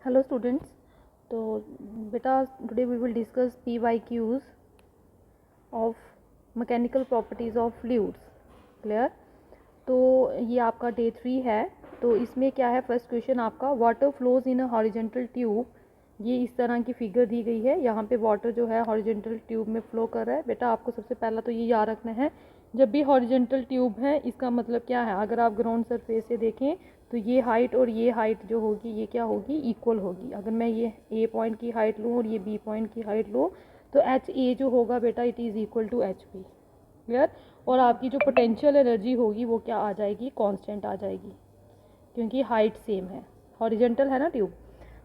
Hello students. तो बेटा today we will discuss PYQs of mechanical properties of fluids. Clear. तो ये आपका डे 3 है। तो इसमें क्या है, फर्स्ट क्वेश्चन आपका water flows in a horizontal tube. ये इस तरह की फिगर दी गई है, यहाँ पे वाटर जो है हॉरिजॉन्टल ट्यूब में फ्लो कर रहा है। बेटा आपको सबसे पहला तो ये याद रखना है, जब भी हॉरिजॉन्टल ट्यूब है इसका मतलब क्या है, अगर आप ग्राउंड सरफेस से देखें तो ये हाइट और ये हाइट जो होगी ये क्या होगी, इक्वल होगी। अगर मैं ये ए पॉइंट की हाइट लूँ और ये बी पॉइंट की हाइट लूँ तो एच ए जो होगा बेटा it is equal to H B. Clear. और आपकी जो पोटेंशियल एनर्जी होगी वो क्या आ जाएगी, कांस्टेंट आ जाएगी, क्योंकि हाइट सेम है, हॉरिजॉन्टल है ना tube.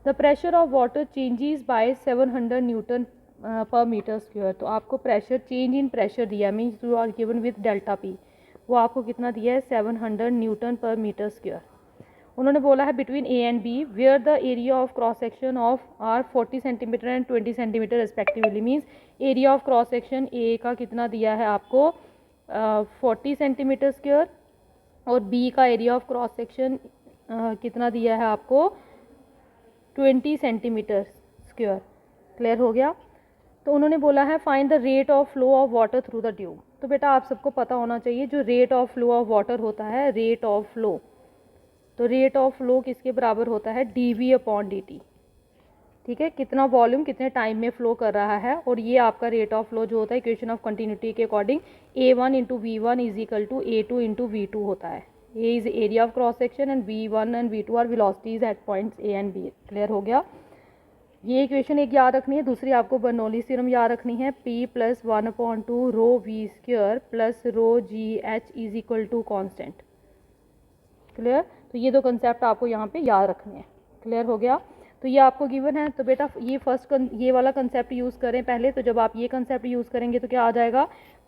The pressure of water changes by 700 newton per metre square. तो आपको प्रेशर, चेंज इन प्रेशर दिया, means you are given with delta P, वो आपको कितना दिया है 700 न्यूटन पर मीटर स्क्वायर। उन्होंने बोला है between A and B where the area of cross section of are 40 centimetre and 20 centimetre respectively. Means area of cross section A का कितना दिया है आपको 40 सेंटीमीटर स्क्वायर और बी का एरिया ऑफ क्रॉस सेक्शन कितना दिया है आपको 20 सेंटीमीटर स्क्वायर। क्लियर हो गया। तो उन्होंने बोला है find the rate of flow of water through the tube. तो बेटा आप सबको पता होना चाहिए जो rate of flow of water होता है, रेट ऑफ फ्लो, तो रेट ऑफ फ्लो किसके बराबर होता है, dV/dt। ठीक है, कितना वॉल्यूम कितने टाइम में फ्लो कर रहा है। और ये आपका रेट ऑफ फ्लो जो होता है इक्वेशन ऑफ कंटिन्यूटी के according A1 into V1 is equal to A2 into V2 होता है। A is area of cross section and V1 and V2 are velocities at points A and B। Clear हो गया। ये equation एक याद रखनी है, दूसरी आपको बर्नौलीज थ्योरम याद रखनी है, P + 1/2 ρV² plus ρGH is equal to constant. Clear. तो ये दो कंसेप्ट आपको यहाँ पे याद रखने हैं। क्लियर हो गया। तो ये आपको गिवन है, तो बेटा ये ये वाला कंसेप्ट यूज़ करें पहले। तो जब आप ये कंसेप्ट यूज़ करेंगे तो क्या आ जाएगा,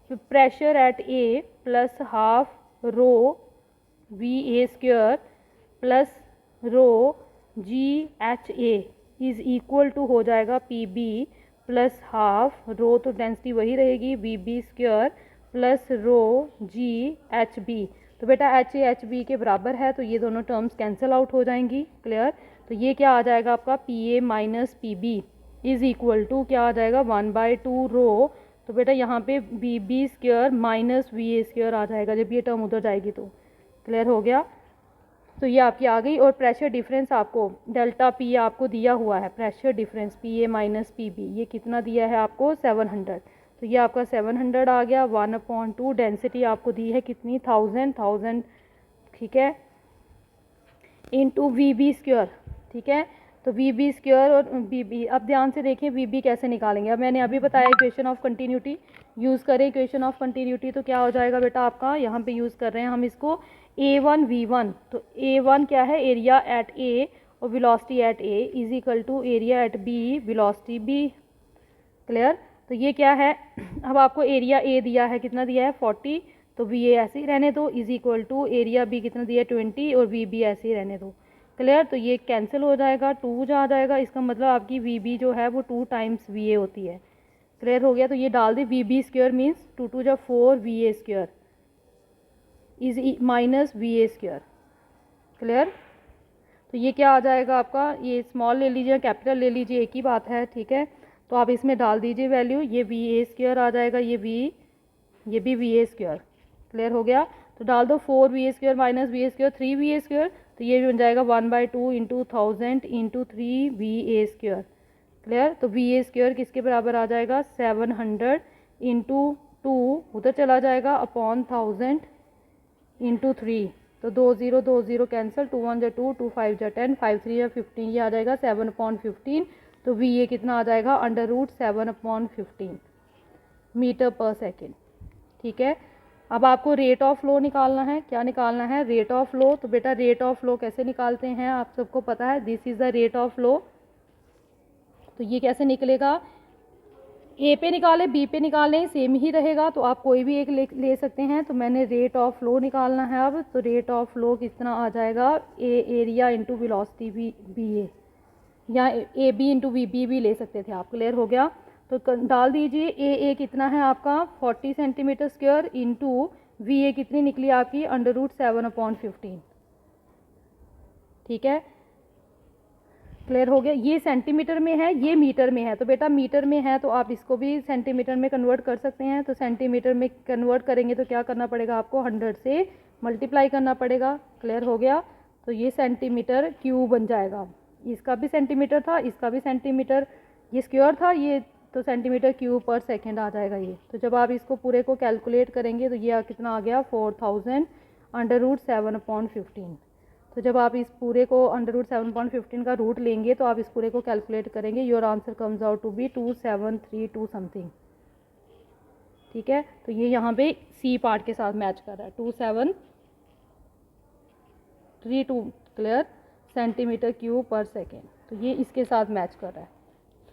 pressure at A plus half ρVA² plus ρGHA is equal to हो जाएगा PB प्लस हाफ रो, तो डेंसिटी वही रहेगी VB² प्लस ρGHB। तो बेटा HA/HB के बराबर है, तो ये दोनों टर्म्स कैंसिल आउट हो जाएंगी। क्लियर। तो ये क्या आ जाएगा आपका PA minus PB is equal to क्या आ जाएगा 1/2 रो। तो बेटा यहाँ पे VB² माइनस VA² आ जाएगा जब ये टर्म उधर जाएगी तो। क्लियर हो गया। तो ये आपकी आ गई। और प्रेशर डिफरेंस आपको डेल्टा P आपको दिया हुआ है, pressure difference PA minus PB ये कितना दिया है आपको 700। तो ये आपका 700 आ गया 1/2। डेंसिटी आपको दी है कितनी 1000। ठीक है, इंटू VB²। ठीक है, तो VB² और BB, अब ध्यान से देखें VB कैसे निकालेंगे। अब मैंने अभी बताया इक्वेशन ऑफ कंटिन्यूटी यूज़ करें। इक्वेशन ऑफ कंटिन्यूटी तो क्या हो जाएगा बेटा आपका, यहाँ पे यूज़ कर रहे हैं हम इसको A1 V1। तो A1 क्या है, एरिया एट A और velocity at A is equal to area at B velocity B। Clear. तो ये क्या है, अब आपको एरिया A दिया है, कितना दिया है 40, तो VA ऐसे ही रहने दो is equal to area B कितना दिया है 20 और VB ऐसे ही रहने दो। क्लियर। तो ये कैंसिल हो जाएगा, 2 आ जाएगा, इसका मतलब आपकी VB जो है वो 2 टाइम्स VA होती है। क्लियर हो गया। तो ये डाल दी VB² मीन्स 2 2 जा 4 VA² is minus VA²। Clear. तो ये क्या आ जाएगा आपका, ये स्मॉल ले लीजिए कैपिटल ले लीजिए, एक ही बात है। ठीक है, तो आप इसमें डाल दीजिए वैल्यू, ये VA² आ जाएगा, ये भी VA²। क्लियर हो गया। तो डाल दो 4 VA² माइनस VA² 3 VA², तो ये बन जाएगा 1/2 इंटू 1000 इंटू 3 VA²। क्लियर। तो VA² किसके बराबर आ जाएगा 700 इंटू 2 उधर चला जाएगा अपॉन 1000 इंटू 3, तो 2 0 कैंसिल, 2 1 जा 2 2 5 जा 10 5 3 या 15, ये आ जाएगा 7/15। तो VA कितना आ जाएगा √7/15 मीटर पर सेकेंड। ठीक है, अब आपको रेट ऑफ फ्लो निकालना है। क्या निकालना है, रेट ऑफ फ्लो। तो बेटा रेट ऑफ फ्लो कैसे निकालते हैं आप सबको पता है, this is the rate of flow. तो ये कैसे निकलेगा, ए पे निकालें बी पे निकालें सेम ही रहेगा, तो आप कोई भी एक ले सकते हैं। तो मैंने रेट ऑफ फ्लो निकालना है अब, तो रेट ऑफ फ्लो किस तरह आ जाएगा, एरिया इंटू वेलोसिटी बी ए, या ए बी इंटू VB भी ले सकते थे आप। क्लियर हो गया। तो डाल दीजिए ए कितना है आपका 40 सेंटीमीटर स्क्वायर इंटू VA कितनी निकली आपकी √7/15। ठीक है, क्लियर हो गया। ये सेंटीमीटर में है, ये मीटर में है, तो बेटा मीटर में है तो आप इसको भी सेंटीमीटर में कन्वर्ट कर सकते हैं। तो सेंटीमीटर में कन्वर्ट करेंगे तो क्या करना पड़ेगा आपको, 100 से मल्टीप्लाई करना पड़ेगा। क्लियर हो गया। तो ये सेंटीमीटर क्यूब बन जाएगा। इसका भी सेंटीमीटर था, इसका भी सेंटीमीटर, ये स्क्वायर था ये, तो सेंटीमीटर क्यूब पर सेकेंड आ जाएगा ये। तो जब आप इसको पूरे को कैलकुलेट करेंगे तो ये कितना आ गया, 4000 √7/15। तो जब आप इस पूरे को √7/15 का रूट लेंगे तो आप इस पूरे को कैलकुलेट करेंगे, your answer comes out to be 2732 something. ठीक है, तो ये यहाँ पे सी पार्ट के साथ मैच कर रहा है, 2732 क्लियर सेंटीमीटर क्यूब पर सेकेंड। तो ये इसके साथ मैच कर रहा है।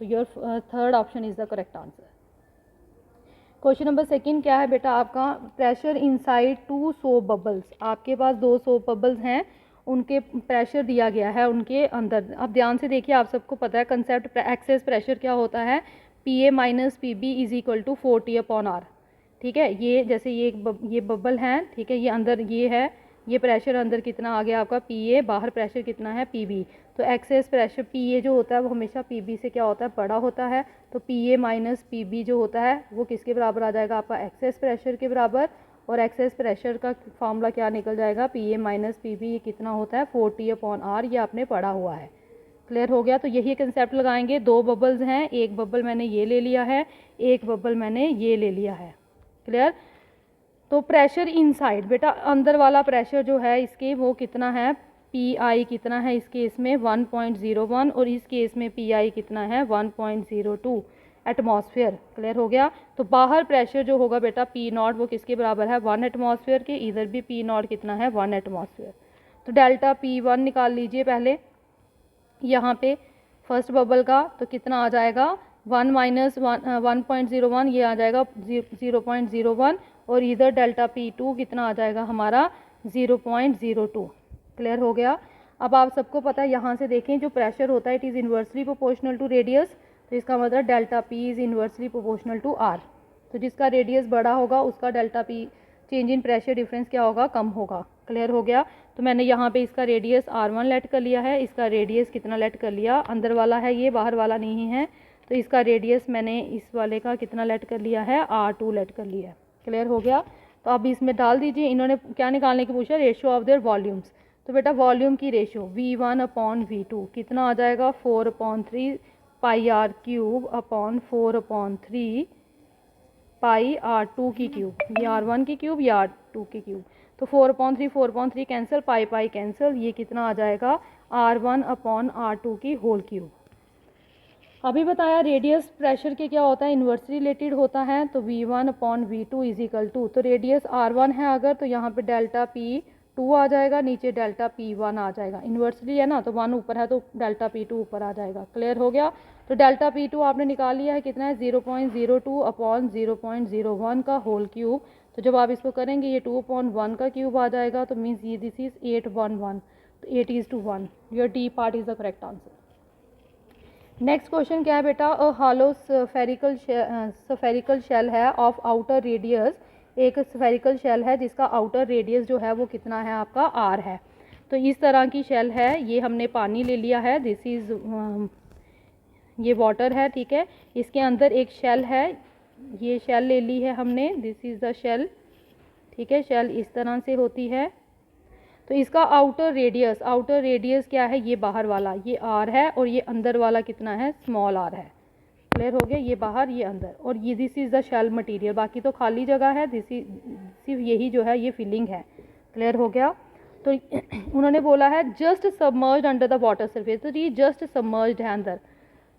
तो your third option is the correct answer. Question number second क्या है बेटा आपका, प्रेशर इनसाइड 2 सोप बबल्स। आपके पास 2 सोप बबल्स हैं, उनके प्रेशर दिया गया है उनके अंदर। अब ध्यान से देखिए, आप सबको पता है कंसेप्ट, एक्सेस प्रेशर क्या होता है, PA - PB = 40/R। ठीक है, ये जैसे ये बबल है, ठीक है, ये अंदर ये है, ये प्रेशर अंदर कितना आ गया आपका PA, बाहर प्रेशर कितना है PB। तो एक्सेस प्रेशर PA जो होता है वो हमेशा PB से क्या होता है, बड़ा होता है। तो PA - PB जो होता है वो किसके बराबर आ जाएगा आपका, एक्सेस प्रेशर के बराबर। और एक्सेस प्रेशर का फार्मूला क्या निकल जाएगा, PA - PB ये कितना होता है, 40/R। ये आपने पढ़ा हुआ है। क्लियर हो गया। तो यही कंसेप्ट लगाएंगे। 2 बबल्स हैं, एक बबल मैंने ये ले लिया है, एक बबल मैंने ये ले लिया है। क्लियर। तो प्रेशर इनसाइड बेटा, अंदर वाला प्रेशर जो है इसके वो कितना है, PI कितना है इस केस में 1.01, और इस केस में PI कितना है 1.02 एटमॉस्फेयर। क्लियर हो गया। तो बाहर प्रेशर जो होगा बेटा P0 वो किसके बराबर है, 1 एटमॉस्फेयर के। इधर भी P0 कितना है, 1 एटमॉस्फेयर। तो डेल्टा P1 निकाल लीजिए पहले यहाँ पे फर्स्ट बबल का, तो कितना आ जाएगा 1 - 1.01, ये आ जाएगा 0.01, और इधर डेल्टा P2 कितना आ जाएगा हमारा 0.02। क्लियर हो गया। अब आप सबको पता है, यहाँ से देखें जो प्रेशर होता है it is inversely proportional to radius. तो इसका मतलब delta P is inversely proportional to R। तो जिसका रेडियस बड़ा होगा उसका delta P change in pressure difference क्या होगा, कम होगा। क्लियर हो गया। तो मैंने यहाँ पे इसका रेडियस R1 लेट कर लिया है, इसका रेडियस कितना लेट कर लिया, अंदर वाला है ये, बाहर वाला नहीं है। तो इसका रेडियस मैंने इस वाले का कितना लेट कर लिया है, R2 लेट कर लिया है। क्लियर हो गया। तो अब इसमें डाल दीजिए, इन्होंने क्या निकालने की पूछा, रेशियो ऑफ देयर वॉल्यूम्स। तो बेटा वॉल्यूम की रेशियो V1/V2 कितना आ जाएगा, 4/3 πr³ 4/3 πr2 की क्यूब, ये R1 की क्यूब, ये R2 की क्यूब। तो 4/3 कैंसिल, पाई कैंसिल, ये कितना आ जाएगा R1/R2 की होल क्यूब। अभी बताया रेडियस प्रेशर के क्या होता है, इन्वर्सली रिलेटेड होता है। तो V1/V2 = तो रेडियस R1 है अगर, तो यहाँ पे डेल्टा P2 आ जाएगा, नीचे डेल्टा P1 आ जाएगा। इन्वर्सली है ना, तो 1 ऊपर है तो डेल्टा P2 ऊपर आ जाएगा। क्लियर हो गया। तो डेल्टा P2 आपने निकाल लिया है, कितना है 0.02/0.01 का होल क्यूब। तो जब आप इसको करेंगे ये 2/1 का क्यूब आ जाएगा। तो मीन्स ये दिस इज 8/1, तो 8:1। Your D part is the correct answer. Next question क्या है बेटा, अ हॉलो स्फेरिकल शेल है ऑफ आउटर रेडियस। एक स्फेरिकल शेल है जिसका आउटर रेडियस जो है वो कितना है आपका R है। तो इस तरह की शेल है, ये हमने पानी ले लिया है, दिस इज़ ये वाटर है, ठीक है। इसके अंदर एक शेल है, ये शेल ले ली है हमने, दिस इज़ द शेल, ठीक है। शेल इस तरह से होती है। तो इसका आउटर रेडियस क्या है, ये बाहर वाला ये R है, और ये अंदर वाला कितना है, स्मॉल r है। क्लियर हो गया। ये बाहर ये अंदर, और ये this is the shell material, बाकी तो खाली जगह है, दिस इज सिर्फ यही जो है ये फिलिंग है। क्लियर हो गया। तो उन्होंने बोला है just submerged under the water surface. तो ये जस्ट सबमर्ज्ड है अंदर।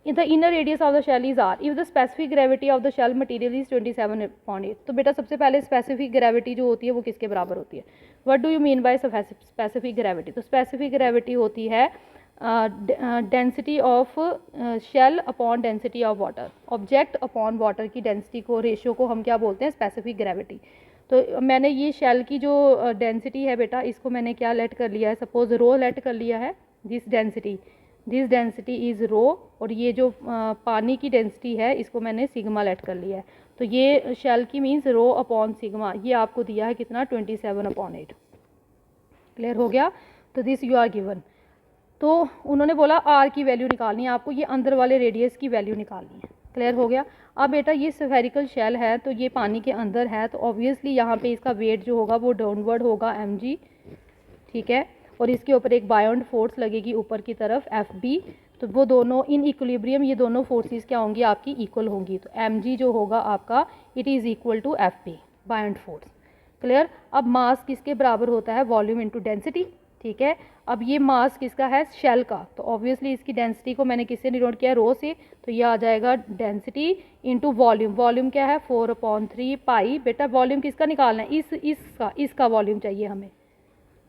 In the inner radius of the shell is R if the specific gravity of the shell material is 27/8। तो बेटा सबसे पहले स्पेसिफिक ग्रेविटी जो होती है वो किसके बराबर होती है, what do you mean by specific gravity. तो स्पेसिफिक ग्रेविटी होती है density of shell upon density of water, object upon water की डेंसिटी को, रेशियो को हम क्या बोलते हैं, स्पेसिफिक ग्रेविटी। तो मैंने ये शेल की जो डेंसिटी है बेटा, इसको मैंने क्या लेट कर लिया है, सपोज रो लेट कर लिया है। दिस डेंसिटी इज़ रो, और ये जो पानी की डेंसिटी है इसको मैंने सिग्मा लेट कर लिया है। तो ये शेल की मीन्स रो अपॉन सिग्मा, ये आपको दिया है कितना 27/8। क्लियर हो गया। तो दिस यू आर गिवन। तो उन्होंने बोला आर की वैल्यू निकालनी है आपको, ये अंदर वाले रेडियस की वैल्यू निकालनी है। क्लियर हो गया। अब बेटा ये स्फेरिकल शेल है तो ये पानी के अंदर है, तो ऑब्वियसली यहाँ पे इसका वेट जो होगा वो डाउनवर्ड होगा mg, ठीक है, और इसके ऊपर एक बायोंड फोर्स लगेगी ऊपर की तरफ Fb, तो वो दोनों इन इक्विलिब्रियम, ये दोनों फोर्सेस क्या होंगी आपकी, इक्वल होंगी। तो mg जो होगा आपका it is equal to Fb buoyant force. Clear. अब मास किसके बराबर होता है, वॉल्यूम इनटू डेंसिटी, ठीक है। अब ये मास किसका है, शेल का, तो ऑब्वियसली इसकी डेंसिटी को मैंने किससे डिनोट किया, रो से, तो ये आ जाएगा डेंसिटी इनटू वॉल्यूम। वॉल्यूम क्या है 4/3 पाई। बेटा वॉल्यूम किसका निकालना है, इसका वॉल्यूम चाहिए हमें।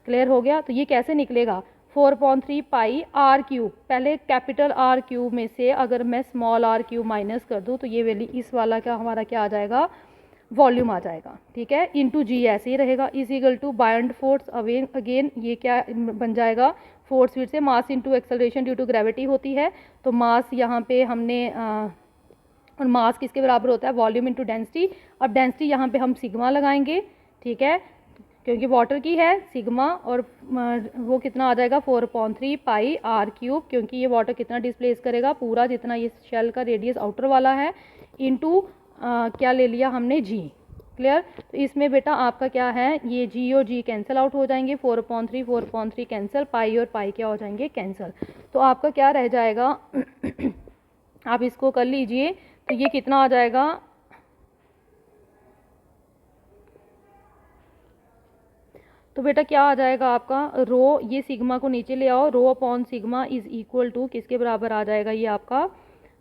क्लियर हो गया। तो ये कैसे निकलेगा, 4/3 पाई आर क्यूब, पहले कैपिटल आर क्यूब में से अगर मैं स्मॉल आर क्यूब माइनस कर दूँ तो ये वैल्यू इस वाला क्या हमारा क्या आ जाएगा, वॉल्यूम आ जाएगा, ठीक है, इनटू जी ऐसे ही रहेगा, is equal to buoyant force again ये क्या बन जाएगा, फोर्स फिर से mass into acceleration due to gravity होती है, तो मास यहाँ पे हमने और मास किसके बराबर होता है, वॉल्यूम इनटू डेंसिटी। अब डेंसिटी यहाँ पे हम सिग्मा लगाएंगे, ठीक है, क्योंकि वाटर की है सिग्मा, और वो कितना आ जाएगा 4/3 पाई आर क्यूब, क्योंकि ये वाटर कितना डिस्प्लेस करेगा, पूरा जितना ये शेल का रेडियस आउटर वाला है, इनटू क्या ले लिया हमने जी। क्लियर। तो इसमें बेटा आपका क्या है, ये जी और जी कैंसिल आउट हो जाएंगे, 4/3 कैंसिल, पाई और पाई क्या हो जाएंगे, कैंसिल। तो आपका क्या रह जाएगा आप इसको कर लीजिए, तो ये कितना आ जाएगा, तो बेटा क्या आ जाएगा आपका रो, ये सिग्मा को नीचे ले आओ, rho upon sigma is equal to किसके बराबर आ जाएगा, ये आपका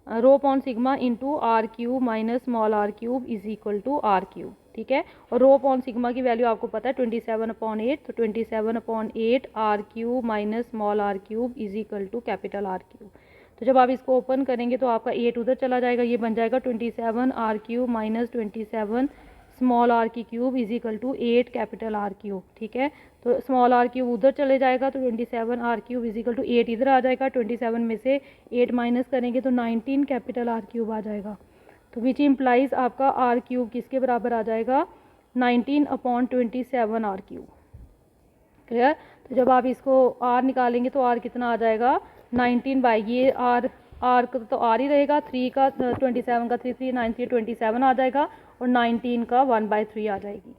rho upon sigma into R cube minus small R cube is equal to R cube, ठीक है। और रो अपॉन सिग्मा की वैल्यू आपको पता है 27/8, तो 27/8 R cube minus small R cube is equal to capital R cube. तो जब आप इसको ओपन करेंगे तो आपका 8 उधर चला जाएगा, ये बन जाएगा 27 R cube minus 27 small R की cube is equal to 8 capital R cube, ठीक है। तो स्मॉल आर क्यूब उधर चले जाएगा, तो 27 R cube is equal to 8 इधर आ जाएगा, 27 में से 8 माइनस करेंगे तो 19 कैपिटल आर क्यूब आ जाएगा। तो विच इम्प्लाइज आपका आर क्यूब किसके बराबर आ जाएगा, 19/27 आर क्यूब। क्लियर। तो जब आप इसको आर निकालेंगे तो आर कितना आ जाएगा, 19 बाई ये आर का तो आर ही रहेगा, 3 का 27 का 3 9 3 27 आ जाएगा, और 19 का 1/3 आ जाएगी।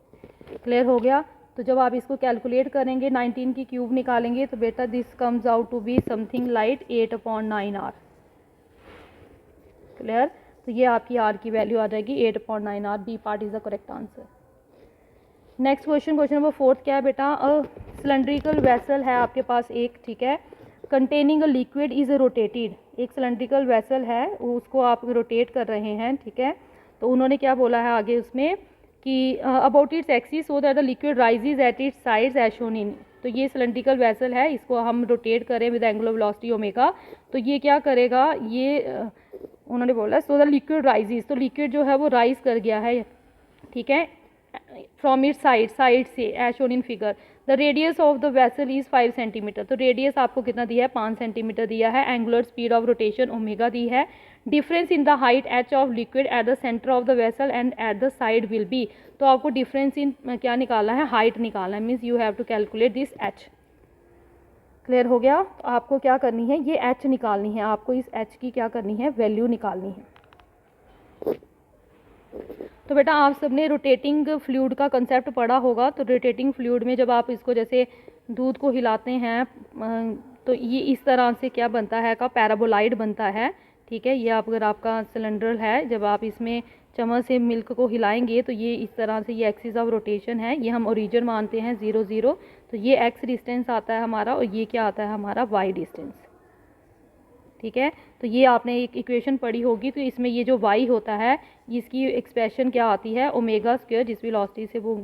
क्लियर हो गया। तो जब आप इसको कैलकुलेट करेंगे 19 की क्यूब निकालेंगे तो बेटा this comes out to be something like 8/9 R. Clear. तो ये आपकी आर की वैल्यू आ जाएगी 8/9 R. B part is the correct answer. Next question, question number 4 क्या है बेटा, सिलेंड्रिकल वेसल है आपके पास एक, ठीक है, containing a liquid is rotated, एक सिलेंड्रिकल वेसल है उसको आप रोटेट कर रहे हैं, ठीक है। तो उन्होंने क्या बोला है आगे उसमें कि about its axis so that the liquid rises at its sides as shown in. तो ये सिलेंड्रिकल वेसल है, इसको हम रोटेट करें विद एंगुलर वेलोसिटी ओमेगा, तो ये क्या करेगा, ये उन्होंने बोला सो द लिक्विड राइजेज, तो लिक्विड जो है वो राइज कर गया है, ठीक है, फ्रॉम इट साइड से as shown in figure. The radius of the vessel is 5 centimetre, तो रेडियस आपको कितना दिया है, 5 सेंटीमीटर दिया है, angular speed of rotation omega दी है, difference in the height H of liquid at the centre of the vessel and at the side will be. तो आपको डिफरेंस इन क्या निकालना है, हाइट निकालना है, means you have to calculate this H. Clear हो गया। तो आपको क्या करनी है, ये एच निकालनी है, आपको इस एच की क्या करनी है, वैल्यू निकालनी है। तो बेटा आप सबने रोटेटिंग फ्लूइड का कंसेप्ट पढ़ा होगा, तो रोटेटिंग फ्लूइड में जब आप इसको जैसे दूध को हिलाते हैं तो ये इस तरह से क्या बनता है का पैराबोलाइड बनता है, ठीक है। ये आप अगर आपका सिलेंडर है, जब आप इसमें चम्मच से मिल्क को हिलाएंगे तो ये इस तरह से ये एक्सिस ऑफ रोटेशन है, ये हम ओरिजिन मानते हैं 0 0, तो ये एक्स डिस्टेंस आता है हमारा, और ये क्या आता है हमारा वाई डिस्टेंस, ठीक है। तो ये आपने एक इक्वेशन पढ़ी होगी, तो इसमें ये जो y होता है इसकी एक्सप्रेशन क्या आती है, ओमेगा स्क्वायर, जिस वेलोसिटी से वो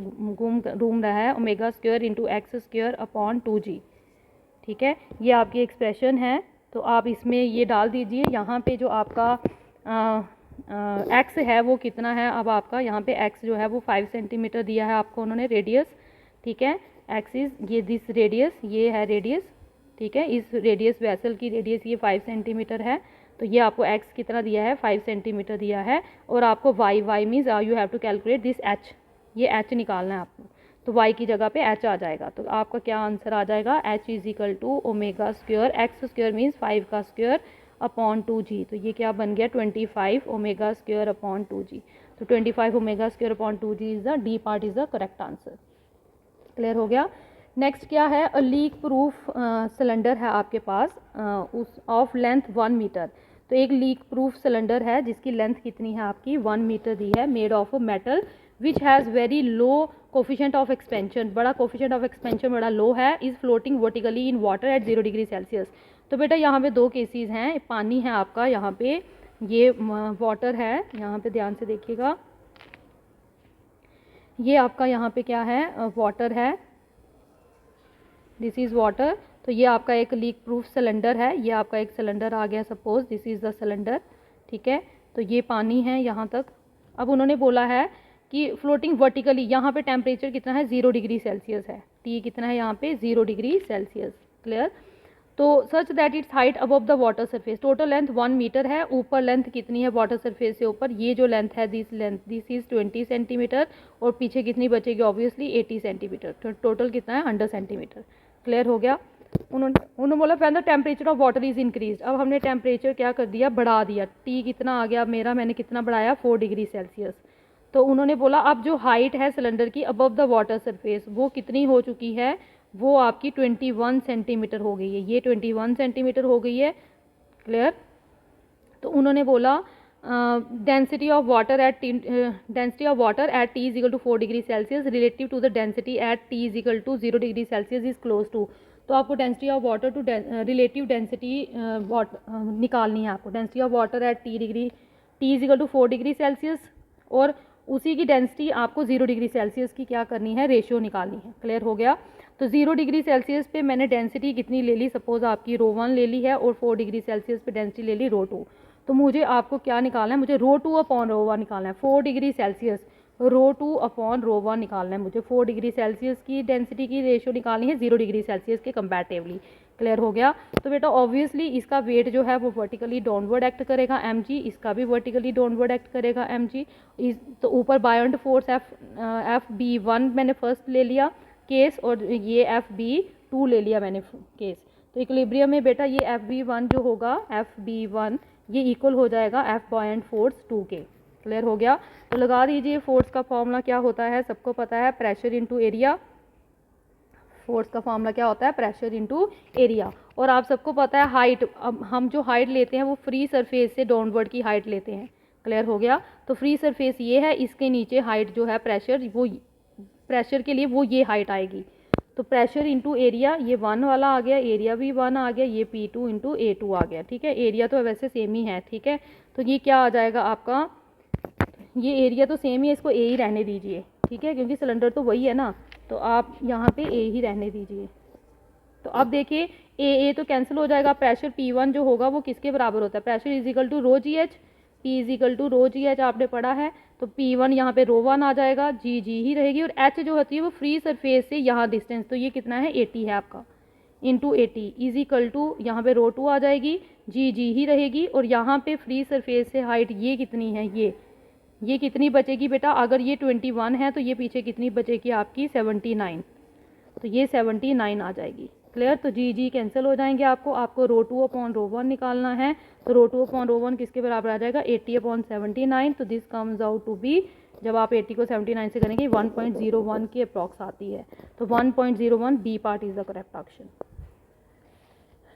घूम रहा है, omega square into x square upon 2g, ठीक है। ये आपकी एक्सप्रेशन है, तो आप इसमें ये डाल दीजिए। यहाँ पे जो आपका x है वो कितना है, अब आपका यहाँ पे x जो है वो 5 सेंटीमीटर दिया है आपको उन्होंने रेडियस, ठीक है, x इज ये दिस रेडियस, ये है रेडियस, ठीक है, इस रेडियस वेसल की रेडियस ये 5 सेंटीमीटर है, तो ये आपको x कितना दिया है, 5 सेंटीमीटर दिया है, और आपको y means you have to calculate this h, ये h निकालना है आपको। तो y की जगह पे h आ जाएगा। तो आपका क्या आंसर आ जाएगा, h is equal to omega square, X square means 5 का स्क्वायर अपॉन 2g। तो ये क्या बन गया 25 ओमेगा स्क्वायर अपॉन 2g। तो 25 omega square upon 2g is the D part is the correct answer. Clear हो गया। नेक्स्ट क्या है, अ लीक प्रूफ सिलेंडर है आपके पास उस ऑफ लेंथ 1 मीटर। तो एक लीक प्रूफ सिलेंडर है जिसकी लेंथ कितनी है आपकी 1 मीटर दी है, made of metal which has very low coefficient of expansion, बड़ा कोफिशिएंट ऑफ एक्सपेंशन बड़ा लो है, is floating vertically in water at 0 degree Celsius. तो बेटा यहाँ पे दो केसेस हैं, पानी है आपका यहाँ पे, ये वाटर है, यहाँ पे ध्यान से देखिएगा, ये आपका यहाँ पे क्या है वाटर है, दिस इज़ वाटर। तो ये आपका एक लीक प्रूफ सिलेंडर है, ये आपका एक सिलेंडर आ गया, suppose this is the cylinder, ठीक है। तो ये पानी है यहाँ तक। अब उन्होंने बोला है कि फ्लोटिंग वर्टिकली, यहाँ पे टेम्परेचर कितना है 0 डिग्री सेल्सियस है, टी कितना है यहाँ पे 0 डिग्री सेल्सियस। क्लियर। तो such that its height above the water surface, total length 1 metre है, ऊपर लेंथ कितनी है वाटर सरफेस से ऊपर, ये जो लेंथ है दिस इज 20 सेंटीमीटर, और पीछे कितनी बचेगी ऑब्वियसली 80 सेंटीमीटर, तो टोटल कितना है 100 सेंटीमीटर। क्लियर हो गया। उन्होंने बोला when the temperature of water is increase, अब हमने टेम्परेचर क्या कर दिया, बढ़ा दिया, टी कितना आ गया मेरा, मैंने कितना बढ़ाया 4 डिग्री सेल्सियस। तो उन्होंने बोला अब जो हाइट है सिलेंडर की अबव द वाटर सरफेस वो कितनी हो चुकी है, वो आपकी 21 सेंटीमीटर हो गई है, ये 21 सेंटीमीटर हो गई है। क्लियर। तो उन्होंने बोला density of water at T is equal to 4 degree celsius relative to the density at T is equal to 0 degree celsius is close to. तो आपको density of water to relative density निकालनी है आपको, density of water at T is equal to 4 degree celsius, और उसी की density आपको 0 degree Celsius की क्या करनी है, रेशियो निकालनी है। क्लियर हो गया। तो 0 डिग्री सेल्सियस पे मैंने डेंसिटी कितनी ले ली, सपोज आपकी ρ1 ले ली है, और 4 डिग्री सेल्सियस पे डेंसिटी ले ली ρ2। तो मुझे आपको क्या निकालना है, मुझे ρ2 अपॉन ρ1 निकालना है, 4 डिग्री सेल्सियस ρ2 अपॉन ρ1 निकालना है मुझे, 4 डिग्री सेल्सियस की डेंसिटी की रेशियो निकालनी है 0 डिग्री सेल्सियस के कंपैरेटिवली। क्लियर हो गया। तो बेटा ऑब्वियसली इसका वेट जो है वो वर्टिकली डाउनवर्ड एक्ट करेगा mg, इसका भी वर्टिकली डाउनवर्ड एक्ट करेगा mg। तो ऊपर बायोंट फोर्स FB1 मैंने फर्स्ट ले लिया केस, और ये FB2 ले लिया मैंने केस। तो इक्विलिब्रियम में बेटा ये FB1 जो होगा, FB1 ये इक्वल हो जाएगा F बायोंट फोर्स 2 के। क्लियर हो गया। तो लगा दीजिए फोर्स का फॉर्मूला क्या होता है, सबको पता है, प्रेशर इनटू एरिया। फोर्स का फॉर्मूला क्या होता है, प्रेशर इनटू एरिया। और आप सबको पता है हाइट, अब हम जो हाइट लेते हैं वो फ्री सरफेस से डाउनवर्ड की हाइट लेते हैं। क्लियर हो गया। तो फ्री सरफेस ये है, इसके नीचे हाइट जो है प्रेशर, वो प्रेशर के लिए वो ये हाइट आएगी। तो प्रेशर इंटू एरिया, ये 1 वाला आ गया, एरिया भी 1 आ गया, ये P2 इंटू A2 आ गया। ठीक है, एरिया तो वैसे सेम ही है। ठीक है, तो ये क्या आ जाएगा आपका, ये एरिया तो सेम ही है, इसको ए ही रहने दीजिए। ठीक है, क्योंकि सिलेंडर तो वही है ना, तो आप यहाँ पे ए ही रहने दीजिए। तो अब देखिए ए तो कैंसिल हो जाएगा, प्रेशर P1 जो होगा वो किसके बराबर होता है, pressure is equal to rho G H, P is equal to rho G H आपने पढ़ा है। तो P1 यहाँ पे रो1 आ जाएगा, जी ही रहेगी, और H जो होती है वो फ्री सरफेस से यहाँ डिस्टेंस, तो ये कितना है 80 है आपका, इंटू 80 इज इक्वल टू यहाँ पे रो2 आ जाएगी, जी ही रहेगी, और यहाँ पे फ्री सरफेस से हाइट ये कितनी है, ये कितनी बचेगी बेटा, अगर ये 21 है तो ये पीछे कितनी बचेगी आपकी 79, तो ये 79 आ जाएगी। क्लियर। तो जी कैंसिल हो जाएंगे, आपको रो2 अपॉन रो1 निकालना है। तो रो2 अपॉन रो1 किसके बराबर आ जाएगा 80 अपॉन 79। तो this comes out to be, जब आप 80 को 79 से करेंगे 1.01 की अप्रॉक्स आती है। तो 1.01 B part is the correct option.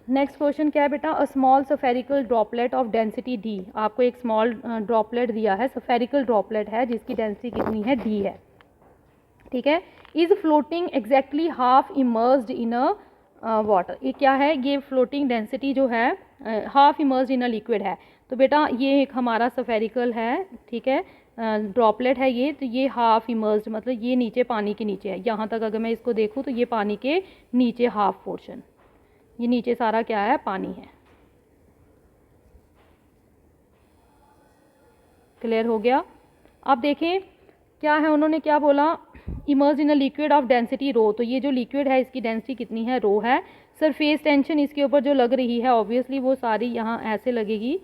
Next question क्या है बेटा, a small spherical droplet of density D, आपको एक स्मॉल ड्रॉपलेट दिया है, सफेरिकल ड्रॉपलेट है जिसकी डेंसिटी कितनी है डी है। ठीक है, is floating exactly half immersed in a water, ये क्या है, ये फ्लोटिंग डेंसिटी जो है half immersed in a liquid है। तो बेटा ये एक हमारा सफेरिकल है, ठीक है, ड्रॉपलेट है ये, तो ये हाफ इमर्स्ड मतलब ये नीचे पानी के नीचे है, यहाँ तक अगर मैं इसको देखूँ तो ये पानी के नीचे हाफ पोर्शन, ये नीचे सारा क्या है पानी है। क्लियर हो गया। अब देखें क्या है, उन्होंने क्या बोला, emerge in a liquid of density rho, तो ये जो लिक्विड है इसकी डेंसिटी कितनी है, रो है। सरफेस टेंशन इसके ऊपर जो लग रही है ऑब्वियसली वो सारी यहाँ ऐसे लगेगी,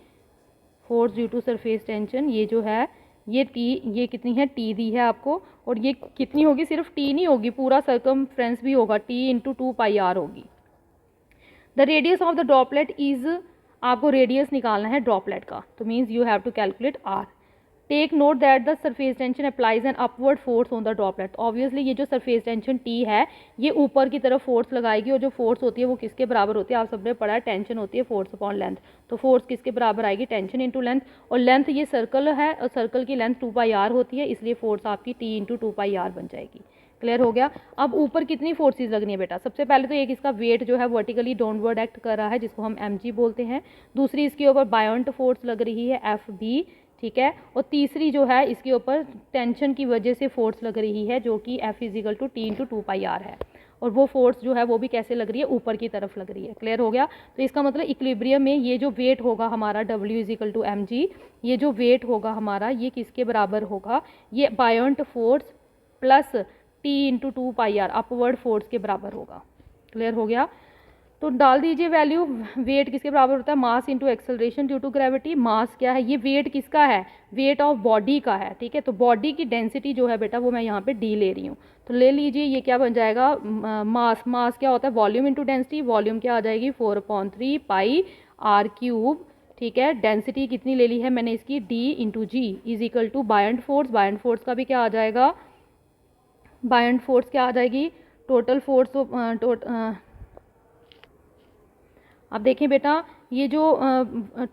force due to surface tension, ये जो है ये टी, ये कितनी है टी दी है आपको, और ये कितनी होगी, सिर्फ टी नहीं होगी, पूरा सर्कमफ्रेंस भी होगा, टी इंटू 2πr होगी। The radius of the droplet is, आपको रेडियस निकालना है ड्रॉपलेट का, तो means you have to calculate R. Take note that the surface tension applies an upward force on the droplet. Obviously ये जो surface tension T है ये ऊपर की तरफ फोर्स लगाएगी, और जो फोर्स होती है वो किसके बराबर होती है, आप सबने पढ़ा है टेंशन होती है फोर्स अपॉन लेंथ, तो फोर्स किसके बराबर आएगी, टेंशन इंटू लेंथ, और लेंथ ये सर्कल है और सर्कल की लेंथ 2πr होती है, इसलिए फोर्स आपकी टी इंटू 2πr बन जाएगी। क्लियर हो गया। अब ऊपर कितनी फोर्सेस लगनी है बेटा, सबसे पहले तो एक इसका वेट जो है वर्टिकली डाउनवर्ड एक्ट कर रहा है जिसको हम mg बोलते हैं, दूसरी इसके ऊपर बायोंट फोर्स लग रही है FB, ठीक है, और तीसरी जो है इसके ऊपर टेंशन की वजह से फोर्स लग रही है जो कि F = T इंटू 2πr है, और वो फोर्स जो है वो भी कैसे लग रही है, ऊपर की तरफ लग रही है। क्लियर हो गया। तो इसका मतलब इक्विलिब्रियम में ये जो वेट होगा हमारा W = mg, ये जो वेट होगा हमारा ये किसके बराबर होगा, ये बायोंट force plus T into 2πr upward force के बराबर होगा। क्लियर हो गया। तो डाल दीजिए वैल्यू, वेट किसके बराबर होता है, mass into acceleration due to gravity. Mass क्या है, ये वेट किसका है, वेट ऑफ बॉडी का है, ठीक है। तो बॉडी की डेंसिटी जो है बेटा वो मैं यहाँ पे डी ले रही हूँ, तो ले लीजिए ये क्या बन जाएगा, मास, मास क्या होता है, वॉल्यूम इंटू डेंसिटी, वॉल्यूम क्या आ जाएगी 4/3πr³, ठीक है। डेंसिटी कितनी ले ली है मैंने इसकी, D into ji is equal to buoyant force, buoyant force का भी क्या आ जाएगा, बायोंट फोर्स क्या आ जाएगी, टोटल फोर्स, अब देखें बेटा ये जो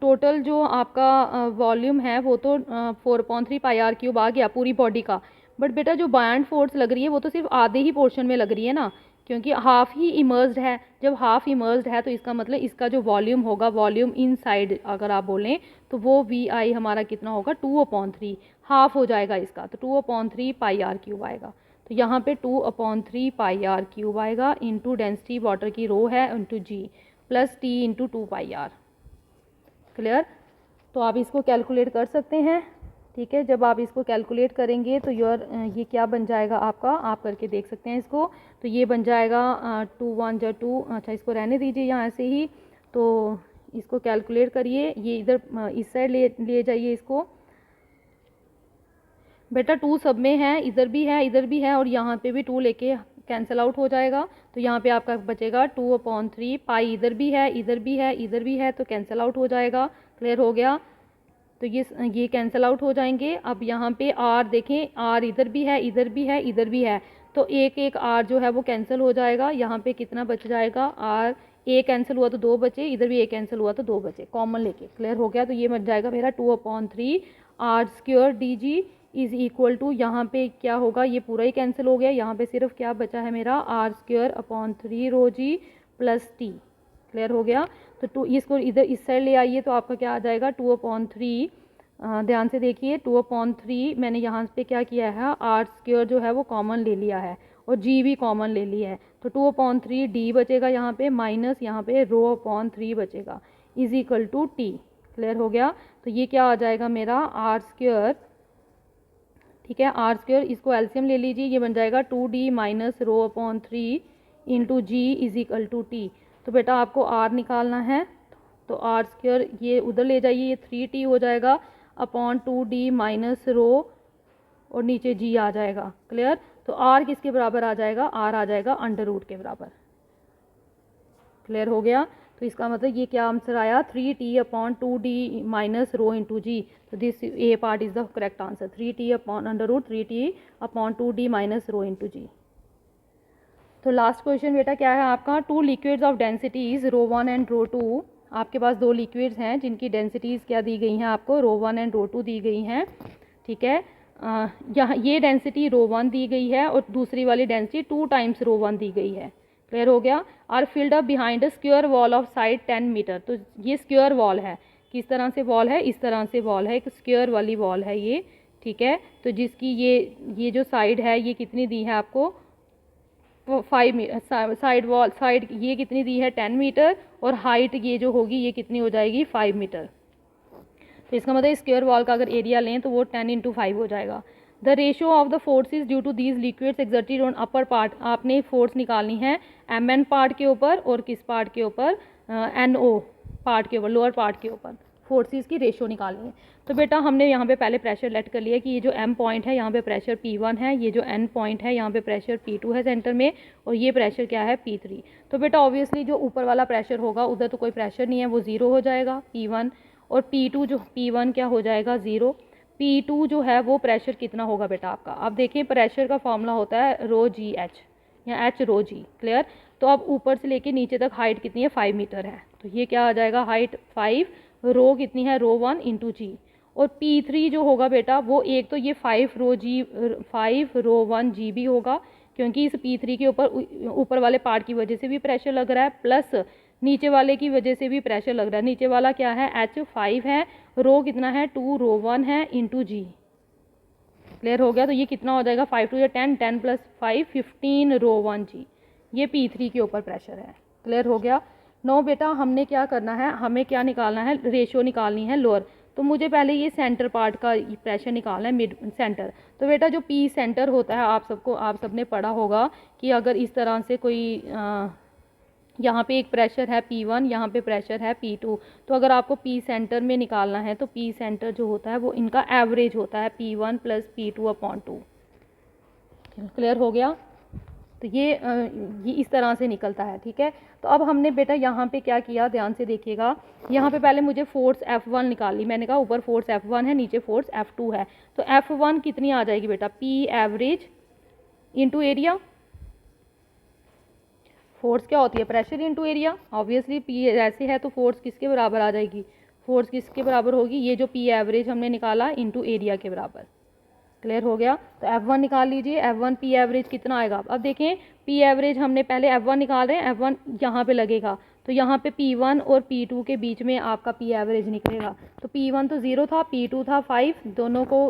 टोटल जो आपका वॉल्यूम है वो तो 4/3πr³ आ गया पूरी बॉडी का, बट बेटा जो बायोंट फोर्स लग रही है वो तो सिर्फ आधे ही पोर्शन में लग रही है ना, क्योंकि हाफ ही इमर्ज्ड है। जब हाफ इमर्ज्ड है तो इसका मतलब इसका जो वॉल्यूम होगा, वॉल्यूम इनसाइड अगर आप बोलें तो वो VI हमारा कितना होगा 2/3, हाफ हो जाएगा इसका, तो 2/3πr³ आएगा। तो यहाँ पे 2/3πr³ आएगा इंटू डेंसिटी वाटर की रो है into g plus T into 2πr। Clear. तो आप इसको कैलकुलेट कर सकते हैं, ठीक है। जब आप इसको कैलकुलेट करेंगे तो ये क्या बन जाएगा आपका, आप करके देख सकते हैं इसको, तो ये बन जाएगा 2 1 जा 2, अच्छा इसको रहने दीजिए यहाँ से ही, तो इसको कैलकुलेट करिए, ये इधर इस साइड ले जाइए इसको बेटा, 2 सब में है, इधर भी है इधर भी है, और यहाँ पे भी 2 लेके कैंसिल आउट हो जाएगा, तो यहाँ पे आपका बचेगा 2/3 पाई, इधर भी है इधर भी है इधर भी है, तो कैंसिल आउट हो जाएगा। क्लियर हो गया। तो ये कैंसिल आउट हो जाएंगे। अब यहाँ पे आर देखें, आर इधर भी है इधर भी है इधर भी है, तो एक एक आर जो है वो कैंसिल हो जाएगा। यहाँ पे कितना बच जाएगा, आर ए कैंसिल हुआ तो 2 बचे, इधर भी ए कैंसिल हुआ तो 2 बचे, कॉमन लेके। क्लियर हो गया। तो ये बन जाएगा मेरा 2/3 r² dg is equal to, यहाँ पे क्या होगा, ये पूरा ही कैंसिल हो गया, यहाँ पे सिर्फ क्या बचा है मेरा r²/3 ρg plus T. Clear हो गया। तो 2 इसको इधर इस साइड ले आइए तो आपका क्या आ जाएगा 2/3, ध्यान से देखिए 2/3 मैंने यहाँ पे क्या किया है, r² जो है वो कॉमन ले लिया है और g भी कॉमन ले लिया है, तो 2/3 d बचेगा यहाँ पे, माइनस यहाँ पे ρ/3 बचेगा is equal to T. Clear हो गया। तो ये क्या आ जाएगा मेरा r², ठीक है, r², इसको एलसीएम ले लीजिए, ये बन जाएगा 2d minus ρ/3 into ji is equal to T. तो बेटा आपको r निकालना है, तो r² ये उधर ले जाइए, ये 3t हो जाएगा अपॉन 2d माइनस रो और नीचे g आ जाएगा। क्लियर। तो r किसके बराबर आ जाएगा, r आ जाएगा अंडर रूट के बराबर। क्लियर हो गया। तो इसका मतलब ये क्या आंसर आया, 3t/2d minus rho into g. तो this A part is the correct answer, 3t/√3t/2d minus rho into g. तो लास्ट क्वेश्चन बेटा क्या है आपका, 2 लिक्विड्स ऑफ डेंसिटीज ρ1 एंड ρ2। आपके पास 2 लिक्विड्स हैं जिनकी डेंसिटीज़ क्या दी गई हैं आपको, ρ1 एंड ρ2 दी गई हैं, ठीक है। यहाँ ये डेंसिटी ρ1 दी गई है और दूसरी वाली डेंसिटी 2 टाइम्स ρ1 दी गई है। क्लियर हो गया। Are filled up behind a square wall of side 10 metre. तो ये स्क्वायर वॉल है, किस तरह से वॉल है, इस तरह से वॉल है, एक स्क्वायर वाली वॉल है ये, ठीक है। तो जिसकी ये जो साइड है ये कितनी दी है आपको 5 मीटर, साइड वॉल साइड ये कितनी दी है 10 मीटर, और हाइट ये जो होगी ये कितनी हो जाएगी 5 मीटर। तो इसका मतलब स्क्वायर वॉल का अगर एरिया लें तो वो 10 × 5 हो जाएगा। The ratio of the forces due to these liquids exerted on upper part. आपने फोर्स निकालनी है MN पार्ट के ऊपर और किस पार्ट के ऊपर, NO पार्ट के ऊपर, लोअर पार्ट के ऊपर। फोर्सेस की रेशो निकालनी है। तो बेटा हमने यहाँ पे पहले प्रेशर लेट कर लिया कि ये जो M पॉइंट है यहाँ पे प्रेशर P1 है, ये जो N पॉइंट है यहाँ पे प्रेशर P2 है सेंटर में, और ये प्रेशर क्या है P3। तो बेटा ऑब्वियसली जो ऊपर वाला प्रेशर होगा उधर तो कोई प्रेशर नहीं है, वो ज़ीरो हो जाएगा P1, और P2 जो P1 क्या हो जाएगा ज़ीरो, P2 जो है वो प्रेशर कितना होगा बेटा आपका। अब देखिए प्रेशर का फॉर्मूला होता है रो जी एच, या एच रो जी, क्लियर। तो अब ऊपर से लेके नीचे तक हाइट कितनी है 5 मीटर है, तो ये क्या आ जाएगा हाइट 5, रो कितनी है रो 1 इंटू जी, और P3 जो होगा बेटा वो एक तो ये 5 रो 1 जी भी होगा, क्योंकि इस P3 के ऊपर वाले पार्ट की वजह से भी प्रेशर लग रहा है, प्लस नीचे वाले की वजह से भी प्रेशर लग रहा है। नीचे वाला क्या है H 5 है, रो कितना है 2 रो 1 है इंटू जी, क्लियर हो गया। तो ये कितना हो जाएगा 5 टू 10, 10 प्लस 5 15 रो 1 जी, ये P3 के ऊपर प्रेशर है, क्लियर हो गया। नो बेटा हमने क्या करना है, हमें क्या निकालना है, रेशियो निकालनी है लोअर। तो मुझे पहले ये सेंटर पार्ट का प्रेशर निकालना है, मिड सेंटर। तो बेटा जो P सेंटर होता है आप सबने पढ़ा होगा कि अगर इस तरह से कोई यहाँ पे एक प्रेशर है P1, यहाँ पे प्रेशर है P2, तो अगर आपको P सेंटर में निकालना है तो P सेंटर जो होता है वो इनका एवरेज होता है P1 plus P2 upon 2, clear हो गया। तो ये इस तरह से निकलता है, ठीक है। तो अब हमने बेटा यहाँ पे क्या किया, ध्यान से देखिएगा। यहाँ पे पहले मुझे फोर्स F1 निकाली, मैंने कहा ऊपर फोर्स F1 है, नीचे फोर्स F2 है। तो F1 कितनी आ जाएगी बेटा, P average into area. Force क्या होती है, pressure into area. Obviously P ऐसे है तो फोर्स किसके बराबर आ जाएगी, फोर्स किसके बराबर होगी, ये जो P एवरेज हमने निकाला इंटू एरिया के बराबर, क्लियर हो गया। तो F1 निकाल लीजिए, F1 P एवरेज कितना आएगा। अब देखें P एवरेज हमने पहले F1 निकाल रहे हैं, F1 यहाँ पे लगेगा, तो यहाँ पे P1 और P2 के बीच में आपका P एवरेज निकलेगा। तो P1 तो 0 था, P2 था 5, दोनों को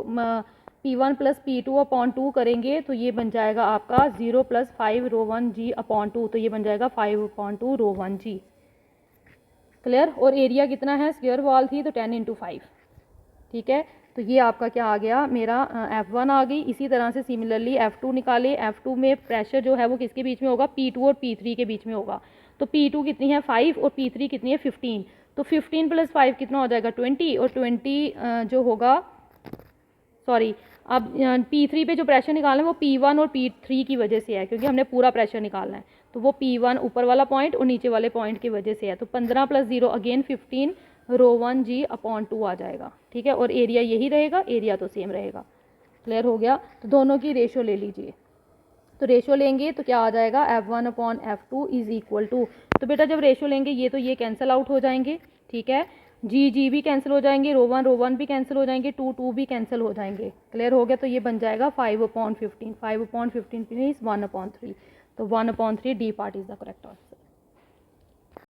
P1 प्लस P2 अपॉन 2 करेंगे तो ये बन जाएगा आपका 0 प्लस 5 रो 1 जी अपॉन 2, तो ये बन जाएगा 5 अपॉन 2 रो 1 जी, क्लियर। और एरिया कितना है, स्क्वायर वॉल थी तो 10 इंटू 5, ठीक है। तो ये आपका क्या आ गया, मेरा F1 आ गई। इसी तरह से सिमिलरली F2 निकाले, F2 में प्रेशर जो है वो किसके बीच में होगा, P2 और P3 के बीच में होगा। तो P2 कितनी है 5 और P3 कितनी है 15, तो 15 प्लस 5 कितना हो जाएगा 20, और 20 जो होगा, सॉरी अब P3 पे जो प्रेशर निकालना है वो P1 और P3 की वजह से है, क्योंकि हमने पूरा प्रेशर निकालना है। तो वो P1 ऊपर वाला पॉइंट और नीचे वाले पॉइंट की वजह से है। तो 15 प्लस 0 अगेन 15 रो 1 जी अपॉन 2 आ जाएगा, ठीक है। और एरिया यही रहेगा, एरिया तो सेम रहेगा, क्लियर हो गया। तो दोनों की रेशो ले लीजिए। तो रेशो लेंगे तो क्या आ जाएगा, F1 upon F2 is equal to, तो बेटा जब रेशो लेंगे ये तो ये कैंसिल आउट हो जाएंगे, ठीक है। जी भी कैंसिल हो जाएंगे, रो 1 भी कैंसिल हो जाएंगे, 2 भी कैंसिल हो जाएंगे, क्लियर हो गया। तो ये बन जाएगा 5 अपॉन 15, 5 अपॉन 15 मीन्स 1 अपॉन 3, तो 1 upon 3 D part is the correct answer.